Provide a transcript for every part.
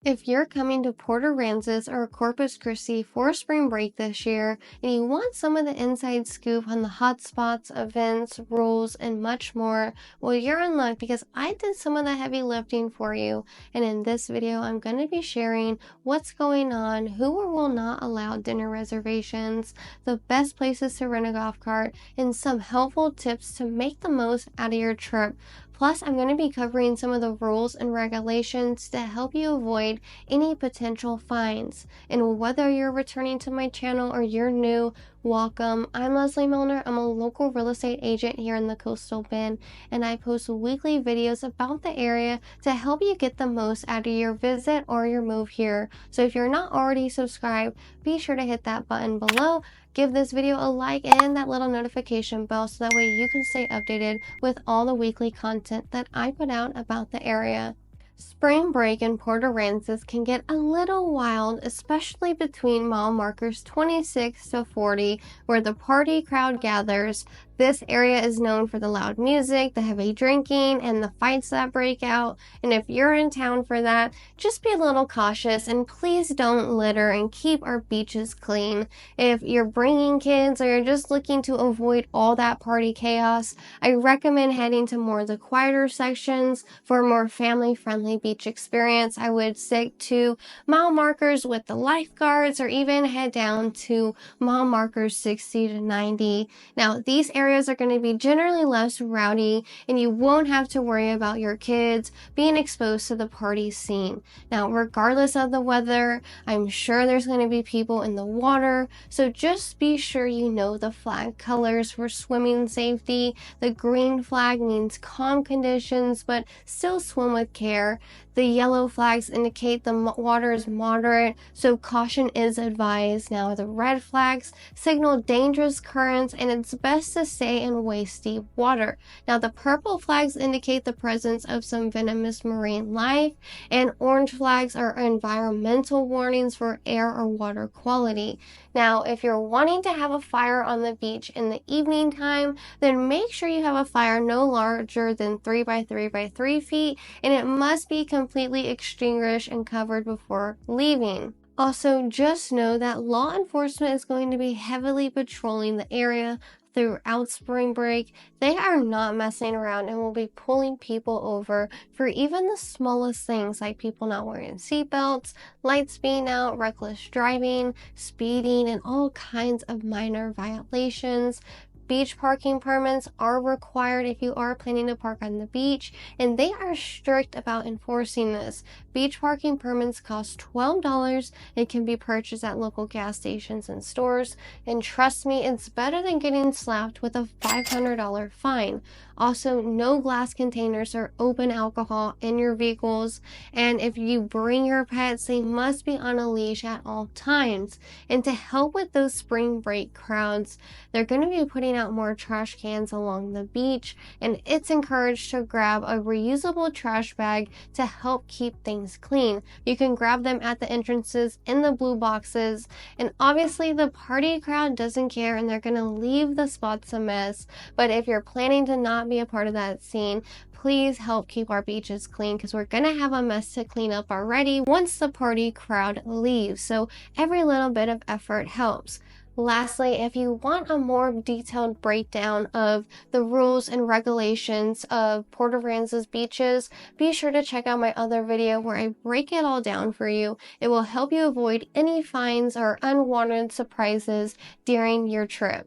If you're coming to Port Aransas or Corpus Christi for spring break this year and you want some of the inside scoop on the hot spots, events, rules, and much more, well, you're in luck because I did some of the heavy lifting for you. And in this video, I'm going to be sharing what's going on, who will not allow dinner reservations, the best places to rent a golf cart, and some helpful tips to make the most out of your trip. Plus, I'm going to be covering some of the rules and regulations to help you avoid any potential fines. And whether you're returning to my channel or you're new, welcome. I'm Lezli Milner. I'm a local real estate agent here in the Coastal Bend, and I post weekly videos about the area to help you get the most out of your visit or your move here. So if you're not already subscribed, be sure to hit that button below. Give this video a like and that little notification bell so that way you can stay updated with all the weekly content that I put out about the area. Spring break in Port Aransas can get a little wild, especially between mile markers 26 to 40, where the party crowd gathers. This area is known for the loud music, the heavy drinking, and the fights that break out. And if you're in town for that, just be a little cautious and please don't litter and keep our beaches clean. If you're bringing kids or you're just looking to avoid all that party chaos, I recommend heading to more of the quieter sections for a more family-friendly beach experience. I would stick to mile markers with the lifeguards or even head down to mile markers 60 to 90. Now, these areas are going to be generally less rowdy and you won't have to worry about your kids being exposed to the party scene. Now, regardless of the weather, I'm sure there's going to be people in the water, so just be sure you know the flag colors for swimming safety. The green flag means calm conditions, but still swim with care. The yellow flags indicate the water is moderate, so caution is advised. Now, the red flags signal dangerous currents, and it's best to stay in waist-deep water. Now, the purple flags indicate the presence of some venomous marine life, and orange flags are environmental warnings for air or water quality. Now, if you're wanting to have a fire on the beach in the evening time, then make sure you have a fire no larger than 3 by 3 by 3 feet, and it must be completely extinguished and covered before leaving. Also, just know that law enforcement is going to be heavily patrolling the area throughout spring break. They are not messing around and will be pulling people over for even the smallest things like people not wearing seatbelts, lights being out, reckless driving, speeding, and all kinds of minor violations. Beach parking permits are required if you are planning to park on the beach, and they are strict about enforcing this. Beach parking permits cost $12 and can be purchased at local gas stations and stores, and trust me, it's better than getting slapped with a $500 fine. Also, no glass containers or open alcohol in your vehicles, and if you bring your pets, they must be on a leash at all times. And to help with those spring break crowds, they're going to be putting out more trash cans along the beach, and it's encouraged to grab a reusable trash bag to help keep things clean. You can grab them at the entrances in the blue boxes, and obviously the party crowd doesn't care and they're going to leave the spots a mess. But if you're planning to not be a part of that scene, please help keep our beaches clean because we're going to have a mess to clean up already once the party crowd leaves. So every little bit of effort helps. Lastly, if you want a more detailed breakdown of the rules and regulations of Port Aransas beaches, be sure to check out my other video where I break it all down for you. It will help you avoid any fines or unwanted surprises during your trip.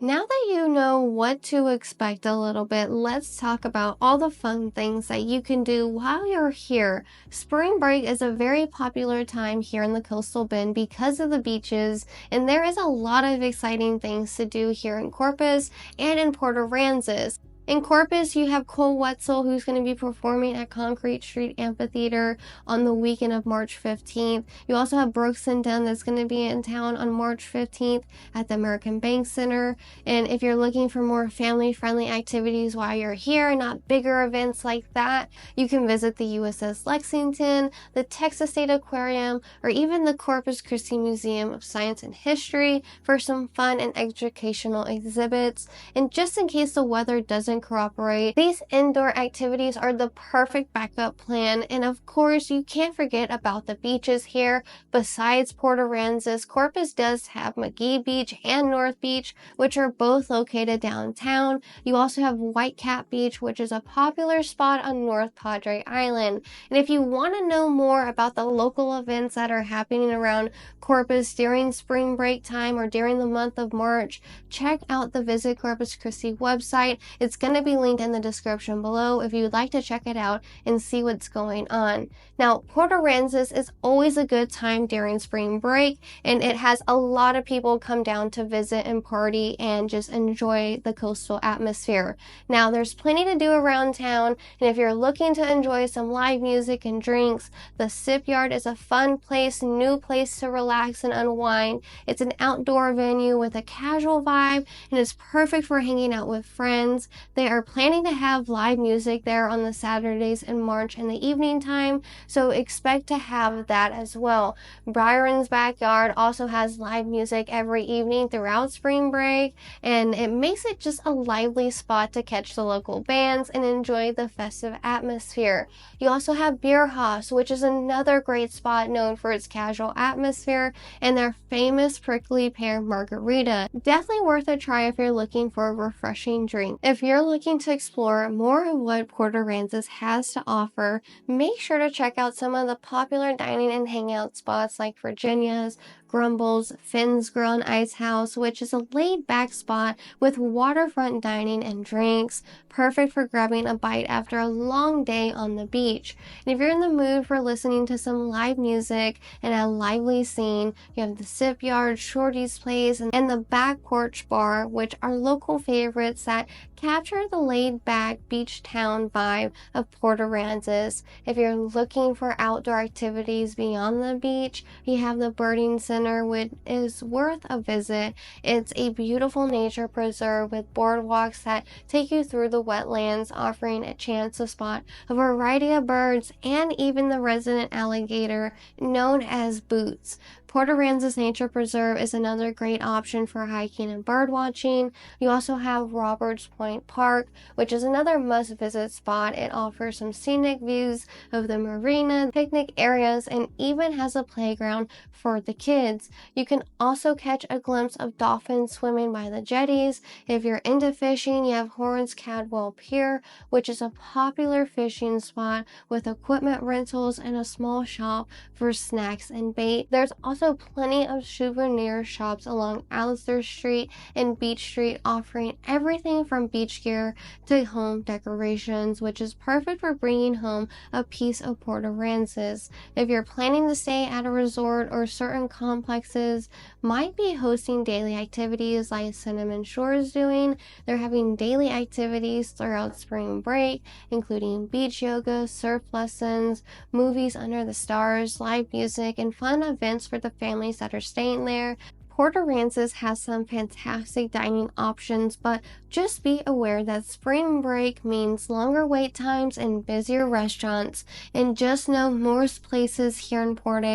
Now that you know what to expect a little bit, let's talk about all the fun things that you can do while you're here. Spring break is a very popular time here in the Coastal Bend because of the beaches, and there is a lot of exciting things to do here in Corpus and in Port Aransas. In Corpus, you have Cole Wetzel, who's going to be performing at Concrete Street Amphitheater on the weekend of March 15th. You also have Brooks and Dunn that's going to be in town on March 15th at the American Bank Center. And if you're looking for more family-friendly activities while you're here, not bigger events like that, you can visit the USS Lexington, the Texas State Aquarium, or even the Corpus Christi Museum of Science and History for some fun and educational exhibits. And just in case the weather doesn't can corroborate. These indoor activities are the perfect backup plan, and of course, you can't forget about the beaches here. Besides Port Aransas, Corpus does have McGee Beach and North Beach, which are both located downtown. You also have Whitecap Beach, which is a popular spot on North Padre Island. And if you want to know more about the local events that are happening around Corpus during spring break time or during the month of March, check out the Visit Corpus Christi website. It's going to be linked in the description below if you'd like to check it out and see what's going on. Now, Port Aransas is always a good time during spring break, and it has a lot of people come down to visit and party and just enjoy the coastal atmosphere. Now, there's plenty to do around town, and if you're looking to enjoy some live music and drinks, the Sip Yard is a fun place, new place to relax and unwind. It's an outdoor venue with a casual vibe, and it's perfect for hanging out with friends. They are planning to have live music there on the Saturdays in March in the evening time, so expect to have that as well. Byron's Backyard also has live music every evening throughout spring break, and it makes it just a lively spot to catch the local bands and enjoy the festive atmosphere. You also have Beer House, which is another great spot known for its casual atmosphere and their famous prickly pear margarita. Definitely worth a try if you're looking for a refreshing drink. If you're looking to explore more of what Port Aransas has to offer, make sure to check out some of the popular dining and hangout spots like Virginia's, Grumble's, Finn's Grill and Ice House, which is a laid-back spot with waterfront dining and drinks, perfect for grabbing a bite after a long day on the beach. And if you're in the mood for listening to some live music and a lively scene, you have the Sip Yard, Shorty's Place, and the Back Porch Bar, which are local favorites that capture the laid-back beach town vibe of Port Aransas. If you're looking for outdoor activities beyond the beach, you have the Birding Center, which is worth a visit. It's a beautiful nature preserve with boardwalks that take you through the wetlands, offering a chance to spot a variety of birds and even the resident alligator known as Boots. Port Aransas Nature Preserve is another great option for hiking and bird watching. You also have Roberts Point Park, which is another must-visit spot. It offers some scenic views of the marina, picnic areas, and even has a playground for the kids. You can also catch a glimpse of dolphins swimming by the jetties. If you're into fishing, you have Horns Cadwell Pier, which is a popular fishing spot with equipment rentals and a small shop for snacks and bait. There's also plenty of souvenir shops along Allister Street and Beach Street offering everything from beach gear to home decorations, which is perfect for bringing home a piece of Port Aransas. If you're planning to stay at a resort, or certain complexes might be hosting daily activities like Cinnamon Shore is doing, they're having daily activities throughout spring break, including beach yoga, surf lessons, movies under the stars, live music, and fun events for the families that are staying there. Port Aransas has some fantastic dining options, but just be aware that spring break means longer wait times and busier restaurants. And just know most places here in Port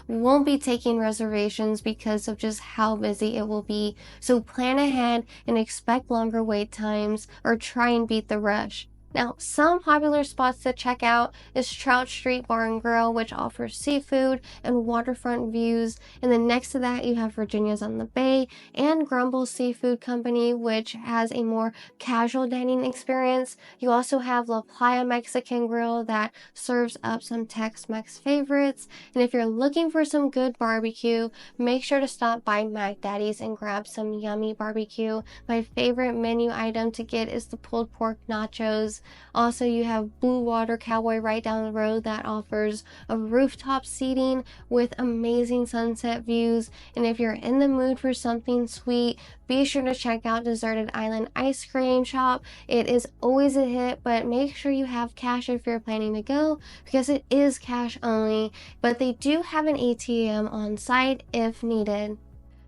won't be taking reservations because of just how busy it will be. So plan ahead and expect longer wait times, or try and beat the rush. Now, some popular spots to check out is Trout Street Bar and Grill, which offers seafood and waterfront views. And then next to that, you have Virginia's on the Bay and Grumble's Seafood Company, which has a more casual dining experience. You also have La Playa Mexican Grill that serves up some Tex-Mex favorites. And if you're looking for some good barbecue, make sure to stop by Mac Daddy's and grab some yummy barbecue. My favorite menu item to get is the pulled pork nachos. Also, you have Blue Water Cowboy right down the road that offers a rooftop seating with amazing sunset views. And if you're in the mood for something sweet, be sure to check out Deserted Island Ice Cream Shop. It is always a hit, but make sure you have cash if you're planning to go, because it is cash only, but they do have an ATM on site if needed.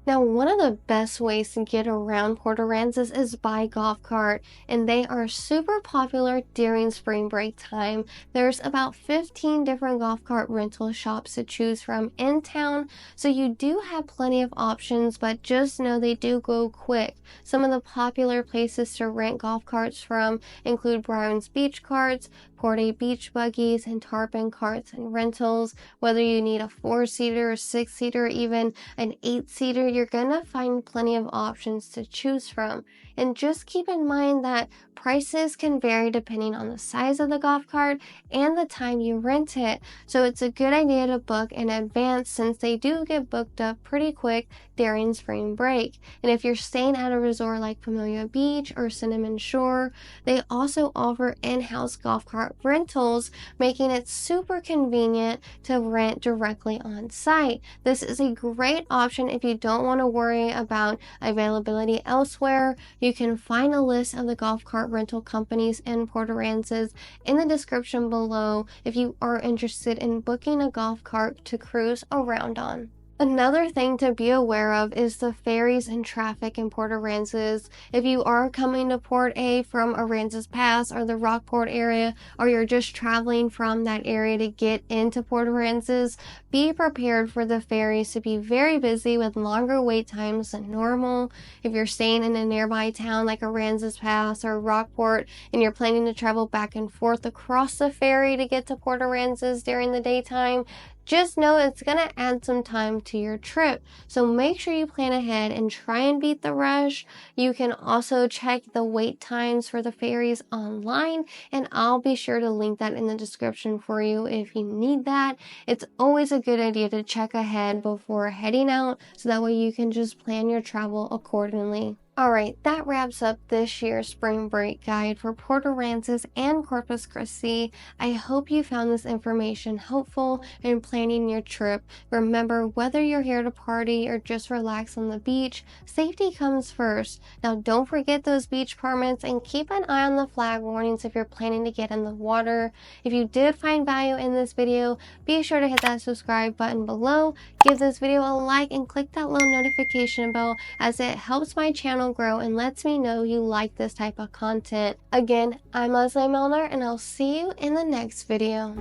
Now, one of the best ways to get around Port Aransas is by golf cart, and they are super popular during spring break time. There's about 15 different golf cart rental shops to choose from in town, so you do have plenty of options, but just know they do go quick. Some of the popular places to rent golf carts from include Bryan's Beach Carts, Port Beach Buggies, and Tarpon Carts and Rentals. Whether you need a 4-seater, a 6-seater, or even an 8-seater, you're gonna find plenty of options to choose from. And just keep in mind that prices can vary depending on the size of the golf cart and the time you rent it. So it's a good idea to book in advance since they do get booked up pretty quick during spring break. And if you're staying at a resort like Familia Beach or Cinnamon Shore, they also offer in-house golf cart rentals, making it super convenient to rent directly on site. This is a great option if you don't want to worry about availability elsewhere. You can find a list of the golf cart rental companies in Port Aransas in the description below if you are interested in booking a golf cart to cruise around on. Another thing to be aware of is the ferries and traffic in Port Aransas. If you are coming to Port A from Aransas Pass or the Rockport area, or you're just traveling from that area to get into Port Aransas, be prepared for the ferries to be very busy with longer wait times than normal. If you're staying in a nearby town like Aransas Pass or Rockport and you're planning to travel back and forth across the ferry to get to Port Aransas during the daytime, just know it's going to add some time to your trip, so make sure you plan ahead and try and beat the rush. You can also check the wait times for the ferries online, and I'll be sure to link that in the description for you if you need that. It's always a good idea to check ahead before heading out, so that way you can just plan your travel accordingly. Alright, that wraps up this year's spring break guide for Port Aransas and Corpus Christi. I hope you found this information helpful in planning your trip. Remember, whether you're here to party or just relax on the beach, safety comes first. Now, don't forget those beach permits and keep an eye on the flag warnings if you're planning to get in the water. If you did find value in this video, be sure to hit that subscribe button below, give this video a like, and click that little notification bell as it helps my channel grow and lets me know you like this type of content. Again, I'm Lezli Milner, and I'll see you in the next video.